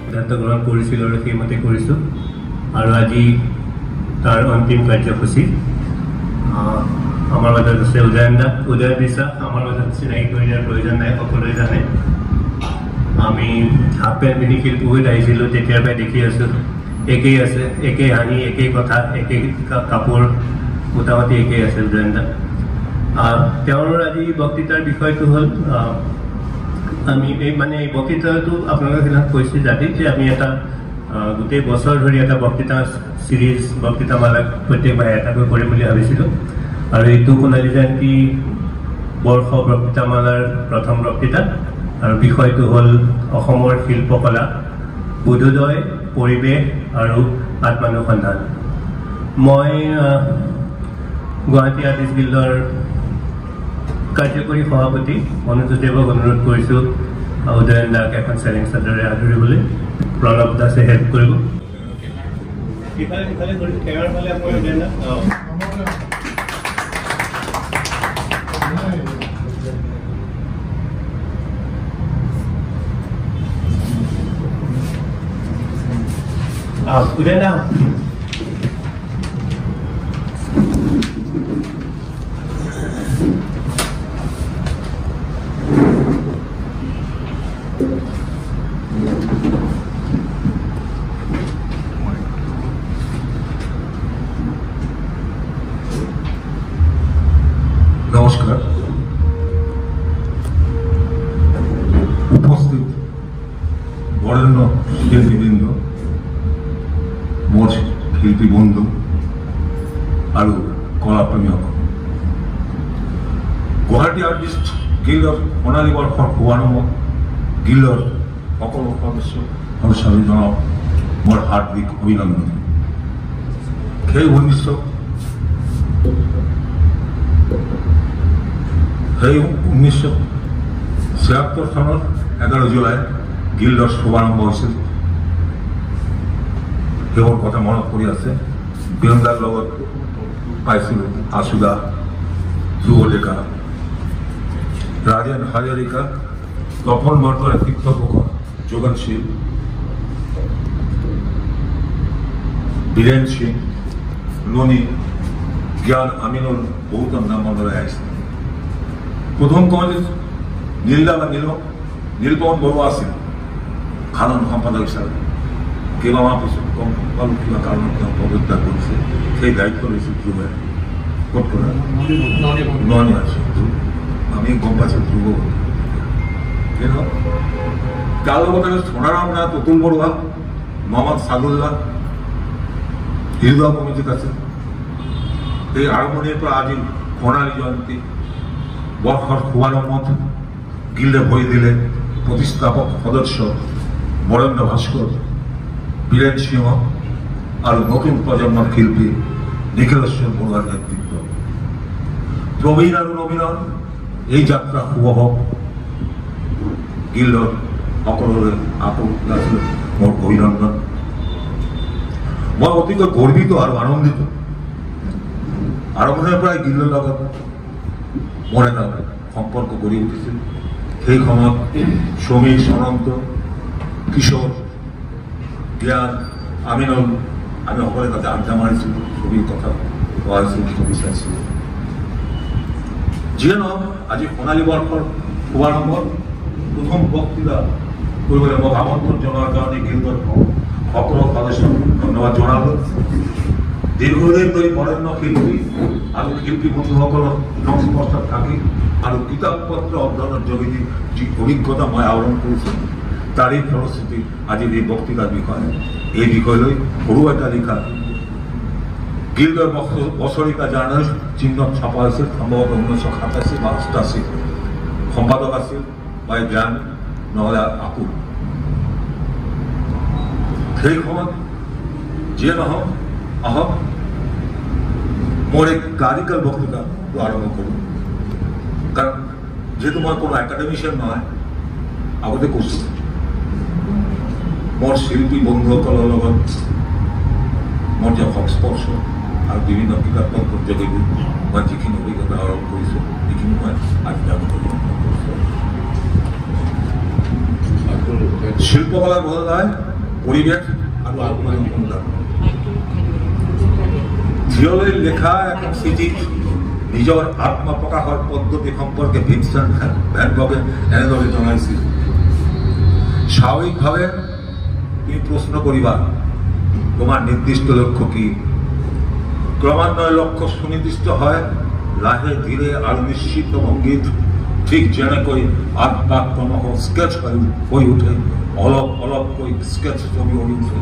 সিদ্ধান্ত গ্ৰহণ কৰিছিলোঁ আৰু সেইমতে কৰিছোঁ আৰু আজি তাৰ অন্তিম কাৰ্যসূচী আমাৰ মাজত আছে উদয়ন বিশ্বাস আমাৰ মাজত চিনাকি কৰি দিয়াৰ প্ৰয়োজন নাই সকলোৱে জানে আমি হাফ পেণ্ট পিন্ধি শিল্পীত আহিছিলোঁ তেতিয়াৰ পৰাই দেখি আছোঁ একেই আছে একেই হাঁহি একেই কথা একেই কাপোৰ মোটামুটি একেই আছে উদয়ন দা তেওঁৰ আজি বক্তৃতাৰ বিষয়টো হ'ল আমি এই মানে এই বক্তৃতাটো আপোনালোকে সেইদিনা কৈছোঁ জাতি যে আমি এটা গোটেই বছৰ ধৰি এটা বক্তৃতা চিৰিজ বক্তৃতামালা প্ৰত্যেকবাৰে এটাকৈ কৰিম বুলি ভাবিছিলোঁ আৰু এইটো সোণালী জয়ন্তী বৰ্ষ বক্তৃতামালাৰ প্ৰথম বক্তৃতা আৰু বিষয়টো হ'ল অসমৰ শিল্পকলা বোধোদয় পৰিৱেশ আৰু আত্মানুসন্ধান মই গুৱাহাটী আৰ্টিষ্ট গিল্ডৰ কাৰ্যকৰী সভাপতি মনোজদেৱক অনুৰোধ কৰিছোঁ উদয়ন দাক এখন চেলেং চাদৰে আদৰিবলৈ প্ৰণৱ দাসে হেল্প কৰিব উদয়ন দা নমস্কাৰ উপস্থিত বৰেণ্য শিল্পীবৃন্দ মোৰ শিল্পী বন্ধু আৰু কলাপ্ৰেমীসকল গুৱাহাটী আৰ্টিষ্ট গিল্ডৰ সোণালী বৰ্ষৰ শুভাৰম্ভ গিল্ডৰ সকলো সদস্যলৈ জনাওক মোৰ হাৰ্দিক অভিনন্দন সেই 1976 চনৰ 11 জুলাই গিল্ডৰ শুভাৰম্ভ হৈছিল সেইবোৰ কথা মনত পৰি আছে বীৰেন্দ্ৰৰ লগত পাইছিলোঁ আশুদা ধ্ৰুৱ ডেকা ৰাজেন হাজৰিকা তপন বৰদলৈ শিক্ষকসকল যোগনশীল বীৰেন সিং ননী জ্ঞান আমিনুল বহুত নাম মনলৈ আহিছে প্ৰথম কলেজ নীলদা বা নীলপৱন বৰুৱা আছিল সাধাৰণ সম্পাদক হিচাপে কেইবামাহ পিছত কম সকলো কিবা কাৰণত তেওঁ পদত্যাগ কৰিছে সেই দায়িত্ব লৈছিল ধ্ৰুৱে ক'ত কৰা ননী আছে আমি গম পাইছোঁ ধ্ৰুৱ কিন্তু তাৰ লগতে সোণাৰাম নাথ অতুল বৰুৱা মহম্মদ সাদুল্লাহ হৃদয় কমিটিত আছে এই আৰম্ভণিৰ পৰা আজি সোণালী জয়ন্তী বৰ্ষৰ শুভাৰম্ভত গিল্ডে ভৰি দিলে প্ৰতিষ্ঠাপক সদস্য বৰেণ্য ভাস্কৰ বীৰেন সিংহ আৰু নতুন প্ৰজন্মৰ শিল্পী নিখিলেশ্বৰ বৰুৱাৰ নেতৃত্ব প্ৰবীণ আৰু নবীনৰ এই যাত্ৰা শুভ হওক গিল্ডৰ সকলোৰে মোৰ অভিনন্দন মই অতিকৈ গৰ্বিত আৰু আনন্দিত আৰম্ভণিৰ পৰাই গিল্ডৰ লগত মোৰ এটা সম্পৰ্ক গঢ়ি উঠিছিল সেই সময়ত সমীৰ অনন্ত কিশোৰ জ্ঞান আমিনুল আমি সকলোৱে তাতে আড্ডা মাৰিছিলোঁ ছবিৰ কথা কোৱা হৈছিল ছবি চাইছিলোঁ যিয়ে নহওক আজি সোণালী বৰ্ষৰ শুভাৰম্ভৰ প্ৰথম বক্তৃতা কৰিবলৈ মোক আমন্ত্ৰণ জনোৱাৰ কাৰণে গিল্ডৰ সকলো সদস্যক ধন্যবাদ জনালোঁ দীৰ্ঘদিন ধৰি বৰেণ্য শিল্পী আৰু শিল্পী বন্ধুসকলৰ সংস্পৰ্শত থাকি আৰু কিতাপ পত্ৰ অধ্যয়নৰ যোগেদি যি অভিজ্ঞতা মই আহৰণ কৰিছোঁ তাৰেই ফলশ্ৰুতি আজিৰ এই বক্তৃতাৰ বিষয় এই বিষয়লৈ সৰু এটা লিখা গিল্ডৰ বছৰিকা জাৰ্নেল চিহ্নত ছাপা হৈছিল সম্ভৱতঃ 1987 বা 88 সম্পাদক আছিল বাই জ্ঞান নহ'লে আকুল সেই সময়ত যিয়ে নহওক আহক মোৰ এক ক্লাৰিকেল বক্তৃতাটো আৰম্ভ কৰোঁ কাৰণ যেহেতু মই কোনো একাডেমিচিয়ান নহয় আগতে কৈছোঁ মোৰ শিল্পী বন্ধুসকলৰ লগত মোৰ যে সংস্পৰ্শ আৰু বিভিন্ন কিতাপ পত্ৰৰ যোগেদি মই যিখিনি অভিজ্ঞতা আহৰণ কৰিছোঁ সেইখিনি মই আজি কৰিছোঁ শিল্পকলাৰ বোধহয় পৰিৱেশ আৰু আত্মনিৰ্ভৰশীলতা থিয়লৈ লেখা এখন চিঠিত নিজৰ আত্মপ্ৰকাশৰ পদ্ধতি সম্পৰ্কে ভিনচেণ্ট ভ্যান গগে এনেদৰে জনাইছিল, স্বাভাৱিকভাৱে তুমি প্ৰশ্ন কৰিবা তোমাৰ নিৰ্দিষ্ট লক্ষ্য কি। ক্ৰমান্বয়ে লক্ষ্য সুনিৰ্দিষ্ট হয় লাহে ধীৰে আৰু নিশ্চিত ভংগীত, ঠিক যেনেকৈ আত্মা ক্ৰমশ স্কেচ হৈ উঠে, অলপ অলপকৈ স্কেচ ছবি হৈ উঠে।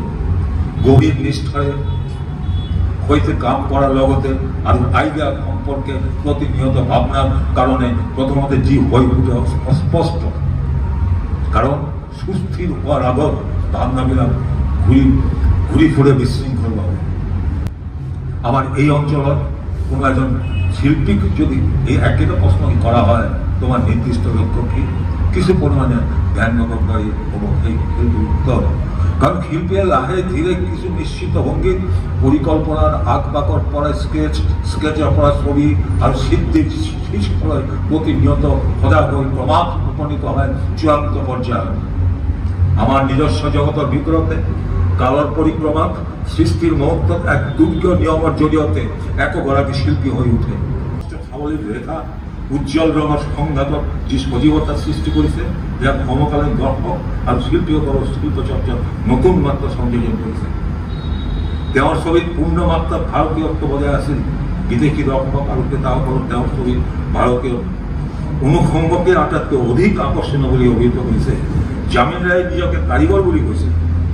গভীৰ নিষ্ঠাৰে সৈতে কাম কৰাৰ লগতে আৰু আইডিয়া সম্পৰ্কে প্ৰতিনিয়ত ভাৱনাৰ কাৰণে প্ৰথমতে যি হৈ উঠে অস্পষ্ট, কাৰণ সুস্থিৰ হোৱাৰ আগত ভাৱনাবিলাক ঘূৰি ফুৰে বিশৃংখলভাৱে। আমার এই অঞ্চলত কোনো একজন শিল্পীক যদি এই একেটা প্রশ্ন করা হয় তোমার নির্দিষ্ট লক্ষ্য কি, কিছু পরিমাণে ধ্যান নকরকারী এবং এই শিল্পী উত্তর, কারণ শিল্পীয়ে লাহে ধীরে কিছু নিশ্চিত ভঙ্গিত পরিকল্পনার আগ বাকর পরে স্কেচের পরে ছবি আর সিদ্ধির শৃঙ্খলায় প্রতিনিয়ত সজাগ হয়ে ক্রমাৎ উপনীত হয় চূড়ান্ত পর্যায়ে। আমার নিজস্ব জগতের বিপরীতে কালৰ পৰিক্ৰমাত সৃষ্টিৰ মুহূৰ্তত এক দুৰ্গ নিয়মৰ জৰিয়তে একগৰাকী শিল্পী হৈ উঠে। সাৱলীল ৰেখা উজ্জ্বল ৰঙৰ সংঘাতত যি সজীৱতাৰ সৃষ্টি কৰিছে, ইয়াক সমকালীন দৰ্শক আৰু শিল্পীসকলৰ শিল্পচৰ্চাত নতুন মাত্ৰা সংযোজন কৰিছে। তেওঁৰ ছবিত পূৰ্ণ মাত্ৰাত ভাৰতীয়ত্ব বজাই আছিল। বিদেশী দৰ্শক আৰু ক্ৰেতাসকলৰ তেওঁৰ ছবিত ভাৰতীয় অনুষংগকে আটাইতকৈ অধিক আকৰ্ষণীয় বুলি অভিহিত কৰিছে। জামিন ৰায়ে নিজকে কাৰিকৰ বুলি কৈছে,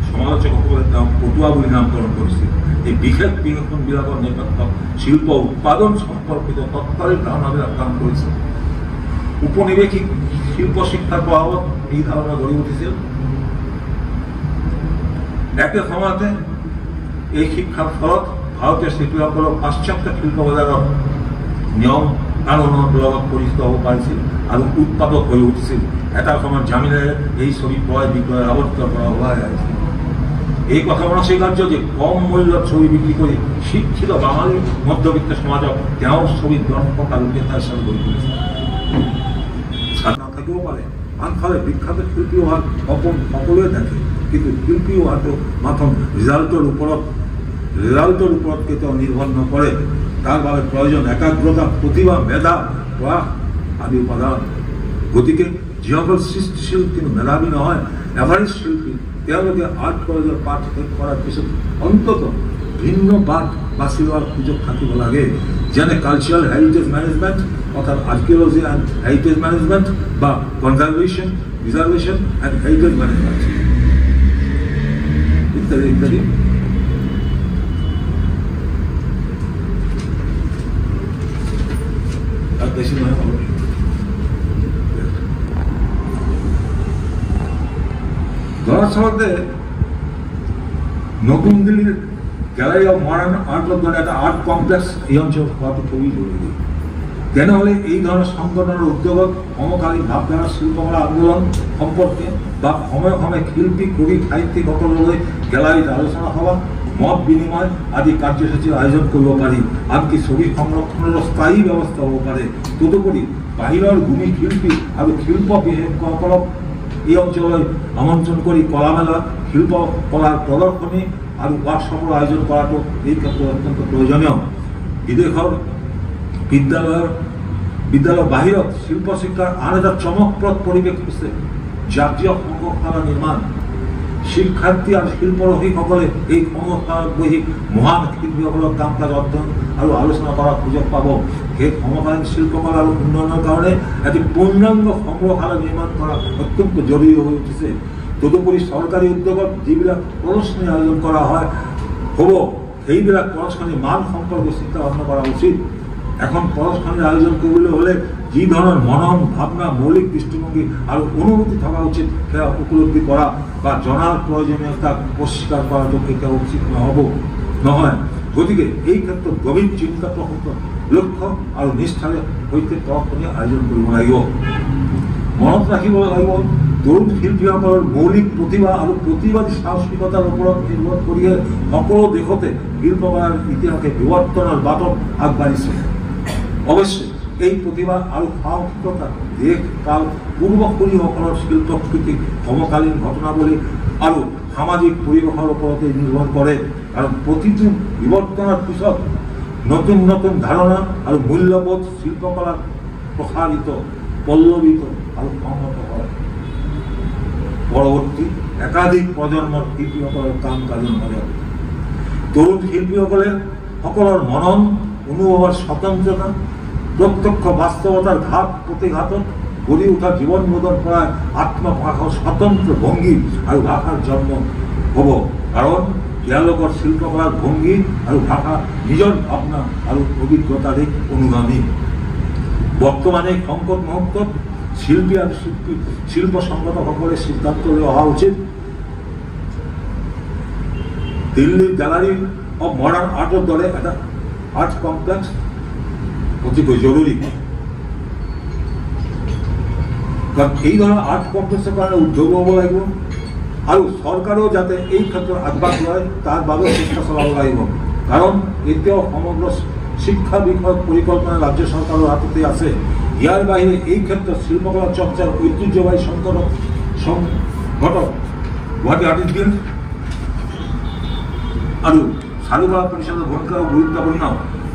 সমালোচকসকলে তেওঁক পটুৱা বুলি নামকৰণ কৰিছিল। এই বিশেষ বিশেষণবিলাকৰ নেপথ্যত শিল্প উৎপাদন সম্পৰ্কিত তৎকালীন ধাৰণাবিলাক কাম কৰিছে। উপনিৱেশিক শিল্প শিক্ষাৰ প্ৰভাৱত এই ধাৰণা গঢ়ি উঠিছিল। একে সময়তে এই শিক্ষাৰ ফলত ভাৰতীয় শিল্পীসকলক পাশ্চাত্য শিল্প বজাৰত নিয়ম কানুনৰ লগত পৰিচিত হ'ব পাৰিছিল আৰু উৎপাদক হৈ উঠিছিল। এটা সময়ত জামিনেৰে এই ছবি ক্ৰয় বিক্ৰয় আৱদ্ধ কৰা ওলাই আহিছিল। এই কথা অনস্বীকাৰ্য যে কম মূল্যত ছবি বিক্ৰী কৰি শিক্ষিত বাঙালী মধ্যবিত্ত সমাজক তেওঁৰ ছবিত দৰ্শক আৰু ক্ৰেতা হিচাপে গঢ়ি তুলিছে। থাকিব পাৰে, আনফালে বিখ্যাত শিল্পী হোৱাৰ সপোন সকলোৱে থাকে, কিন্তু শিল্পী হোৱাটো মাথোন ৰিজাল্টৰ ওপৰত কেতিয়াও নিৰ্ভৰ নকৰে। তাৰ বাবে প্ৰয়োজন একাগ্ৰতা, প্ৰতিভা, মেধা, প্ৰয়াস আদি উপাদান। গতিকে যিসকল সৃষ্টিশীল কিন্তু মেধাৱী নহয়, এভাৰেজ শিল্পী, তেওঁলোকে আৰ্ট কলেজৰ পাঠ শেষ কৰাৰ পিছত অন্তত ভিন্ন বাট বাছি লোৱাৰ সুযোগ থাকিব লাগে, যেনে কালচাৰেল হেৰিটেজ মেনেজমেণ্ট অৰ্থাৎ আৰ্কিঅলজি এণ্ড হেৰিটেজ মেনেজমেণ্ট বা conservation, reservation and heritage management ইত্যাদি ইত্যাদি। বেশি নয় দৰাচলতে নতুন দিল্লীর গ্যালারি অফ মডার্ন আর্টর দলে একটা আর্ট কমপ্লেক্স এই অঞ্চল হওয়াটা খুবই জরুরি। তেনেহলে এই ধরনের সংগঠনের উদ্যোগত সমকালীন ভাবধারা শিল্পকলা আন্দোলন সম্পর্কে বা সময়ে সময়ে শিল্পী কবি সাহিত্যিকসকললৈ গ্যালারিত আলোচনা সভা, মত বিনিময় আদি কাৰ্যসূচীৰ আয়োজন কৰিব পাৰি। আনকি ছবি সংৰক্ষণৰ স্থায়ী ব্যৱস্থা হ'ব পাৰে। তদুপৰি বাহিৰৰ ভূমি শিল্পী আৰু শিল্প বিশেষজ্ঞসকলক এই অঞ্চললৈ আমন্ত্ৰণ কৰি কলামেলা, শিল্পকলাৰ প্ৰদৰ্শনী আৰু ৱাৰ্কশ্বপৰ আয়োজন কৰাটো এই ক্ষেত্ৰত অত্যন্ত প্ৰয়োজনীয়। বিদেশৰ বিদ্যালয়ৰ বাহিৰত শিল্প শিক্ষাৰ আন এটা চমকপ্ৰদ পৰিৱেশ হৈছে জাতীয় সংগ্ৰহালয় নিৰ্মাণ। শিক্ষাৰ্থী আৰু শিল্পৰসিকসকলে এই সংগ্ৰহালয়ত বহি মহান শিল্পীসকলৰ কাম কাজ অধ্যয়ন আৰু আলোচনা কৰাৰ সুযোগ পাব। সেই সমকালীন শিল্পকলা আৰু উন্নয়নৰ কাৰণে এটি পূৰ্ণাংগ সংগ্ৰহালয় নিৰ্মাণ কৰা অত্যন্ত জৰুৰী হৈ উঠিছে। তদুপৰি চৰকাৰী উদ্যোগত যিবিলাক প্ৰদৰ্শনী আয়োজন কৰা হ'ব, সেইবিলাক প্ৰদৰ্শনীৰ মান সম্পৰ্কে চিন্তা ভাৱনা কৰা উচিত। এখন প্ৰদৰ্শনীৰ আয়োজন কৰিবলৈ হ'লে যি ধৰণৰ মনন, ভাৱনা, মৌলিক দৃষ্টিভংগী আৰু অনুভূতি থকা উচিত, সেয়া উপলব্ধি কৰা বা জনাৰ প্ৰয়োজনীয়তাক অস্বীকাৰ কৰাটো কেতিয়াও উচিত নহয়। গতিকে এই ক্ষেত্ৰত গভীৰ চিন্তাপ্ৰসূত লক্ষ্য আৰু নিষ্ঠাৰে সৈতে প্ৰদৰ্শনী আয়োজন কৰিব লাগিব। মনত ৰাখিব লাগিব, তৰুণ শিল্পীসকলৰ মৌলিক প্ৰতিভা আৰু প্ৰতিবাদী সাহসিকতাৰ ওপৰত নিৰ্ভৰ কৰিয়ে সকলো দেশতে শিল্পকলাৰ ইতিহাসে বিৱৰ্তনৰ বাটত আগবাঢ়িছে। অৱশ্যে এই প্ৰতিভা আৰু সাহসিকতা দেশ কাল পূৰ্বসূৰীসকলৰ শিল্পকৃতিক সমকালীন ঘটনাৱলী আৰু সামাজিক পৰিৱেশৰ ওপৰতে নিৰ্ভৰ কৰে কাৰণ প্ৰতিটো বিৱৰ্তনৰ পিছত নতুন নতুন ধাৰণা আৰু মূল্যবোধ শিল্পকলাত প্ৰসাৰিত পল্লৱিত আৰু সংহত হয় পৰৱৰ্তী একাধিক প্ৰজন্মৰ শিল্পীসকলৰ কাম কাজৰ মাজত তৰুণ শিল্পীসকলে সকলৰ মনন অনুভৱৰ স্বতন্ত্ৰতা প্ৰত্যক্ষ বাস্তৱতাৰ ঘাত প্ৰতিঘাতত গঢ়ি উঠা জীৱনবোধৰ পৰা আত্মভাষাৰ স্বতন্ত্ৰ ভংগী আৰু ভাষাৰ জন্ম হ'ব কাৰণ তেওঁলোকৰ শিল্পকলাৰ ভংগী আৰু ভাষা নিজৰ ভাৱনা আৰু অভিজ্ঞতাৰে অনুগামী বৰ্তমানে সংকট মুহূৰ্তত শিল্পী আৰু শিল্প সংগঠকসকলে সিদ্ধান্ত লৈ অহা উচিত দিল্লী গ্যালাৰি অফ মডাৰ্ন আৰ্টৰ দৰে এটা আৰ্ট কমপ্লেক্স অতিকৈ জৰুৰী কাৰণ এই ধৰণৰ আৰ্ট কমপ্লেক্সৰ কাৰণে উদ্যোগ হ'ব লাগিব আৰু চৰকাৰেও যাতে এই ক্ষেত্ৰত আগভাগ লয় তাৰ বাবে চেষ্টা চলাব লাগিব কাৰণ এতিয়াও সমগ্ৰ শিক্ষা বিষয়ক পৰিকল্পনা ৰাজ্য চৰকাৰৰ হাততে আছে ইয়াৰ বাহিৰে এই ক্ষেত্ৰত শিল্পকলা চৰ্চাৰ ঐতিহ্যবাহী সংগঠক গুৱাহাটী আৰ্টিষ্ট গিল্ড আৰু চাৰুকলা পৰিষদৰ ভূমিকাও গুৰুত্বপূৰ্ণ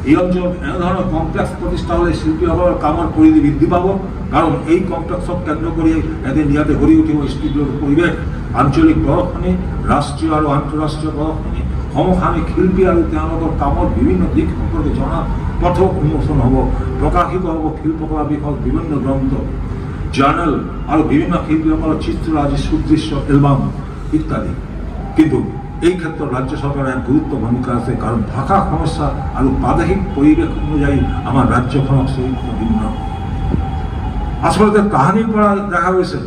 এই অঞ্চলত এনেধৰণৰ কমপ্লেক্স প্ৰতিষ্ঠা হ'লে শিল্পীসকলৰ কামৰ পৰিধি বৃদ্ধি পাব কাৰণ এই কমপ্লেক্সক কেন্দ্ৰ কৰি এদিন ইয়াতে গঢ়ি উঠিব ষ্টুডিঅ'ৰ পৰিৱেশ আঞ্চলিক প্ৰদৰ্শনী ৰাষ্ট্ৰীয় আৰু আন্তঃৰাষ্ট্ৰীয় প্ৰদৰ্শনী সমসাময়িক শিল্পী আৰু তেওঁলোকৰ কামৰ বিভিন্ন দিশ সম্পৰ্কে জনা পথ উন্মোচন হ'ব প্ৰকাশিত হ'ব শিল্পকলা বিষয়ক বিভিন্ন গ্ৰন্থ জাৰ্নেল আৰু বিভিন্ন শিল্পীসকলৰ চিত্ৰৰাজি সুদৃশ্য এলবাম ইত্যাদি কিন্তু এই ক্ষেত্ৰত ৰাজ্য চৰকাৰৰ এক গুৰুত্ব ভূমিকা আছে কাৰণ ভাষা সমস্যা আৰু প্ৰাদেশিক পৰিৱেশ অনুযায়ী আমাৰ ৰাজ্যখনক চৰিত্ৰ ভিন্ন আচলতে কাহিনীৰ পৰা দেখা গৈছে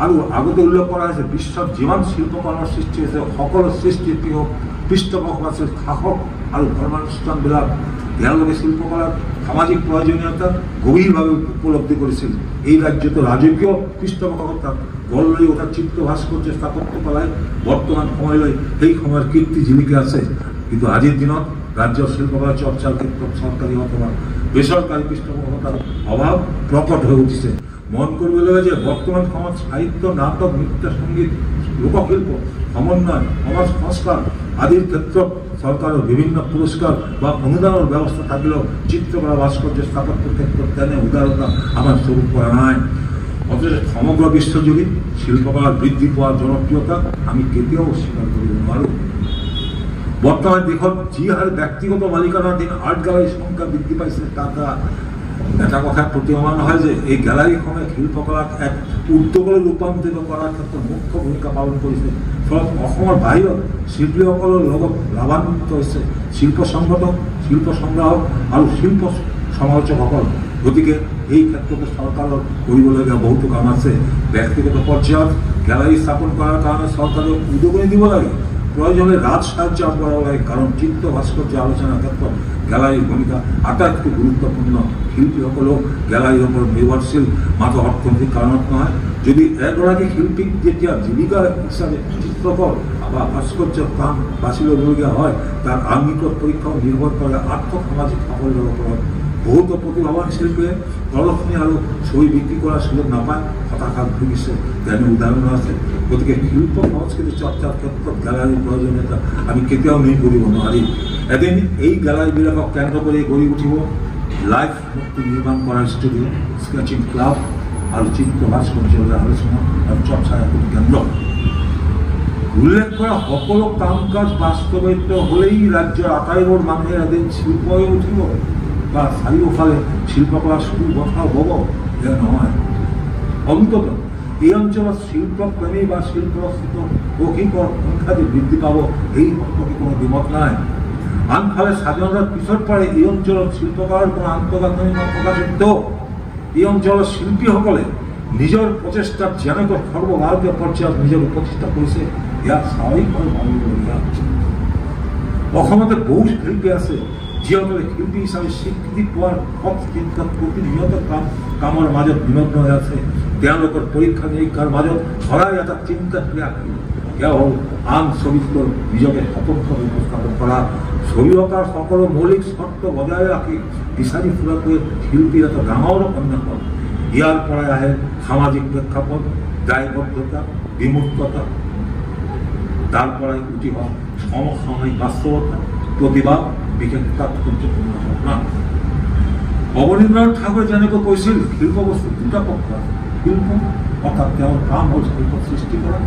আৰু আগতে উল্লেখ কৰা হৈছে বিশ্বত যিমান শিল্পকলাৰ সৃষ্টি হৈছে সকলো সৃষ্টিৰ পৃষ্ঠপোষক আছে শাসক আৰু ধৰ্মানুষ্ঠানবিলাক তেওঁলোকে শিল্পকলাৰ সামাজিক প্ৰয়োজনীয়তা গভীৰভাৱে উপলব্ধি কৰিছিল এই ৰাজ্যতো ৰাজকীয় পৃষ্ঠপোষকতাত গঢ় লৈ উঠা চিত্ৰ ভাস্কৰ্য স্থাপত্য কলাই বৰ্তমান সময়লৈ সেই সময়ৰ কীৰ্তি জিলিকি আছে কিন্তু আজিৰ দিনত ৰাজ্যৰ শিল্পকলা চৰ্চাৰ ক্ষেত্ৰত চৰকাৰী অথবা বেচৰকাৰী পৃষ্ঠপোষকতাৰ অভাৱ প্ৰকট হৈ উঠিছে মন কৰিব লাগে যে বৰ্তমান সময়ত সাহিত্য নাটক নৃত্য সংগীত লোকশিল্প সমন্বয় সমাজ সংস্কাৰ আদিৰ ক্ষেত্ৰত চৰকাৰৰ বিভিন্ন পুৰস্কাৰ বা অনুদানৰ ব্যৱস্থা থাকিলেও চিত্ৰকলা ভাস্কৰ্য স্থাপত্যৰ ক্ষেত্ৰত তেনে উদাৰতা আমাৰ চকুত পৰা নাই অথচ সমগ্ৰ বিশ্বজুৰি শিল্পকলাৰ বৃদ্ধি পোৱা জনপ্ৰিয়তা আমি কেতিয়াও অস্বীকাৰ কৰিব নোৱাৰোঁ বৰ্তমান দেশত যি হাৰে ব্যক্তিগত মালিকানাধীন আৰ্ট গ্যালাৰীৰ সংখ্যা বৃদ্ধি পাইছে তাৰ দ্বাৰা এটা কথা প্ৰতীয়মান হয় যে এই গ্যালাৰীসমূহে শিল্পকলাক এক উদ্যোগলৈ ৰূপান্তৰিত কৰাৰ ক্ষেত্ৰত মুখ্য ভূমিকা পালন কৰিছে ফলত অসমৰ বাহিৰত শিল্পীসকলৰ লগত লাভান্বিত হৈছে শিল্প সংগঠক শিল্প সংগ্ৰাহক আৰু শিল্প সমালোচকসকল গতিকে এই ক্ষেত্ৰতো চৰকাৰৰ কৰিবলগীয়া বহুতো কাম আছে ব্যক্তিগত পৰ্যায়ত গ্যালাৰী স্থাপন কৰাৰ কাৰণে চৰকাৰে উদগনি দিব লাগে প্ৰয়োজনে ৰাজ সাহায্য আগবঢ়াব লাগে কাৰণ চিত্ৰ ভাস্কৰ্য আলোচনাৰ ক্ষেত্ৰত গ্যালাৰীৰ ভূমিকা আটাইতকৈ গুৰুত্বপূৰ্ণ শিল্পীসকলেও গ্যালাৰীৰ ওপৰত নিৰ্ভৰশীল মাত্ৰ অৰ্থনৈতিক কাৰণত নহয় যদি এগৰাকী শিল্পীক যেতিয়া জীৱিকা হিচাপে চিত্ৰকৰ বা ভাস্কৰ্যৰ কাম বাছি ল'বলগীয়া হয় তাৰ আংগিকৰ পৰীক্ষাও নিৰ্ভৰ কৰে আৰ্থ সামাজিক সাফল্যৰ ওপৰত বহুতো প্ৰতিভাৱান শিল্পীয়ে প্ৰদৰ্শনী আৰু ছবি বিক্ৰী কৰাৰ সুযোগ নাপায় হতাশাত ভুগিছে তেনে উদাহৰণ আছে গতিকে শিল্প সংস্কৃতি চৰ্চাৰ ক্ষেত্ৰত গ্যালাৰীৰ প্ৰয়োজনীয়তা আমি কেতিয়াও নুই কৰিব নোৱাৰি এদিন এই গ্যালাৰীবিলাকক কেন্দ্ৰ কৰি গঢ়ি উঠিব লাইভ মূৰ্তি নিৰ্মাণ কৰাৰ ষ্টুডিঅ' স্কেচিং ক্লাব আৰু চিত্ৰ ভাস্কৰ্যৰ আলোচনা আৰু চৰ্চাৰ এখন কেন্দ্ৰ উল্লেখ কৰা সকলো কাম কাজ বাস্তৱায়িত হ'লেই ৰাজ্যৰ আটাইবোৰ মানুহে এদিন শিল্প হৈ উঠিব বা চাৰিওফালে শিল্পকলাৰ সুবথা হ'ব এয়া নহয় অন্তত এই অঞ্চলত শিল্পপ্ৰেমী বা শিল্পস্থিত কৌশিকৰ সংখ্যা যে বৃদ্ধি পাব এই সম্পৰ্কে কোনো দ্বিমত নাই আনফালে স্বাধীনতাৰ পিছৰ পৰাই এই অঞ্চলত শিল্পকলাৰ কোনো আন্তঃগাঁথনি নথকাত এই অঞ্চলৰ শিল্পীসকলে নিজৰ প্ৰচেষ্টাত যেনেকৈ সৰ্বভাৰতীয় পৰ্যায়ত নিজক প্ৰতিষ্ঠা কৰিছে ইয়াক স্বাভাৱিকভাৱে ভাবিবলগীয়া অসমতে বহু শিল্পী আছে যিসকলে শিল্পী হিচাপে স্বীকৃতি পোৱাৰ পথ চিন্তাত প্ৰতিনিয়ত কামৰ মাজত নিমগ্ন হৈ আছে তেওঁলোকৰ পৰীক্ষা নিৰীক্ষাৰ মাজত সদায় এটা চিন্তা ক্ৰিয়া এয়া হ'ল আন ছবিতকৈ নিজকে স্বতন্ত্ৰভাৱে উপস্থাপন কৰা ছবি অঁকাৰ সকলো মৌলিক শৰ্ত বজাই ৰাখি বিচাৰি ফুৰাকৈ শিল্পীৰ এটা ডাঙৰ অন্বেষণ ইয়াৰ পৰাই আহে সামাজিক প্ৰেক্ষাপট দায়বদ্ধতা বিমূৰ্ততা তাৰ পৰাই উঠি অহা সমসাময়িক বাস্তৱতা প্ৰতিবাদ বিশেষ তাৎপৰ্যপূৰ্ণ ঘটনা। অৱনীন্দ্ৰনাথ ঠাকুৰে যেনেকৈ কৈছিল শিল্প বস্তু দুটা পক্ষ আছে, শিল্প অৰ্থাৎ তেওঁৰ কাম হ'ল শিল্প সৃষ্টি কৰা,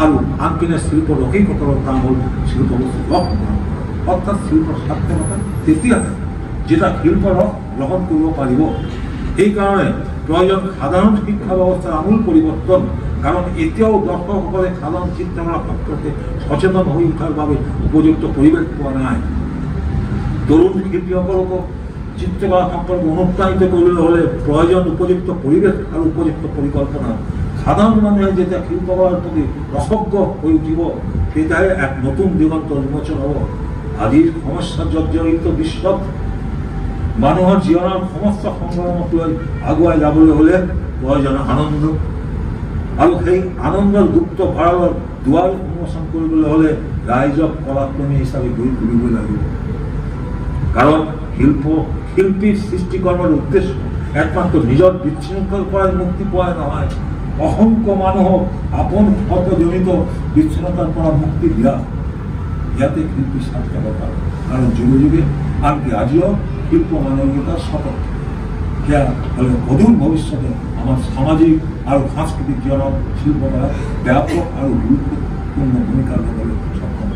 আৰু আনপিনে শিল্প ৰসিকসকলৰ কাম হ'ল শিল্প বস্তু ৰস কৰা, অৰ্থাৎ শিল্পৰ সাৰ্থকতা তেতিয়াহে যেতিয়া শিল্প ৰস গ্ৰহণ কৰিব পাৰিব। সেইকাৰণে প্ৰয়োজন সাধাৰণ শিক্ষা ব্যৱস্থাৰ আমূল পৰিৱৰ্তন, কাৰণ এতিয়াও দৰ্শকসকলে সাধাৰণ চিন্তাধাৰা সম্পৰ্কে সচেতন হৈ উঠাৰ বাবে উপযুক্ত পৰিৱেশ পোৱা নাই। তৰুণ শিল্পীসকলকো চিত্ৰকলা সম্পৰ্কে অনুপ্ৰাণিত কৰিবলৈ হ'লে প্ৰয়োজন উপযুক্ত পৰিৱেশ আৰু উপযুক্ত পৰিকল্পনা। সাধাৰণ মানুহে যেতিয়া শিল্পকলাৰ প্ৰতি ৰসজ্ঞ হৈ উঠিব, তেতিয়াহে এক নতুন দিগন্ত উন্মোচন হ'ব। আজিৰ সমস্যা জৰ্জৰিত বিশ্বত মানুহৰ জীৱনৰ সমস্ত সংগ্ৰামক লৈ আগুৱাই যাবলৈ হ'লে প্ৰয়োজন আনন্দ, আৰু সেই আনন্দৰ গুপ্ত ভঁৰালৰ দুৱাৰ উন্মোচন কৰিবলৈ হ'লে ৰাইজক কলাপ্ৰেমী হিচাপে গঢ়ি তুলিব লাগিব। কাৰণ শিল্পীৰ সৃষ্টিকৰ্মৰ উদ্দেশ্য একমাত্ৰ নিজৰ বিশৃংখল পৰাই মুক্তি পোৱাই নহয়, অসংখ্য মানুহক আপোন ক্ষতজনিত বিচ্ছিন্নতাৰ পৰা মুক্তি দিয়া। ইয়াতে শিল্পীৰ সাৰ্থকতা, কাৰণ যুগে যুগে আনকি আজিও শিল্প মানৱীয়তাৰ শপথ। সেয়া হ'লে অদূৰ ভৱিষ্যতে আমাৰ সামাজিক আৰু সাংস্কৃতিক জীৱনত শিল্পকলা ব্যাপক আৰু গুৰুত্বপূৰ্ণ ভূমিকা ল'বলৈ সক্ষম হ'ব।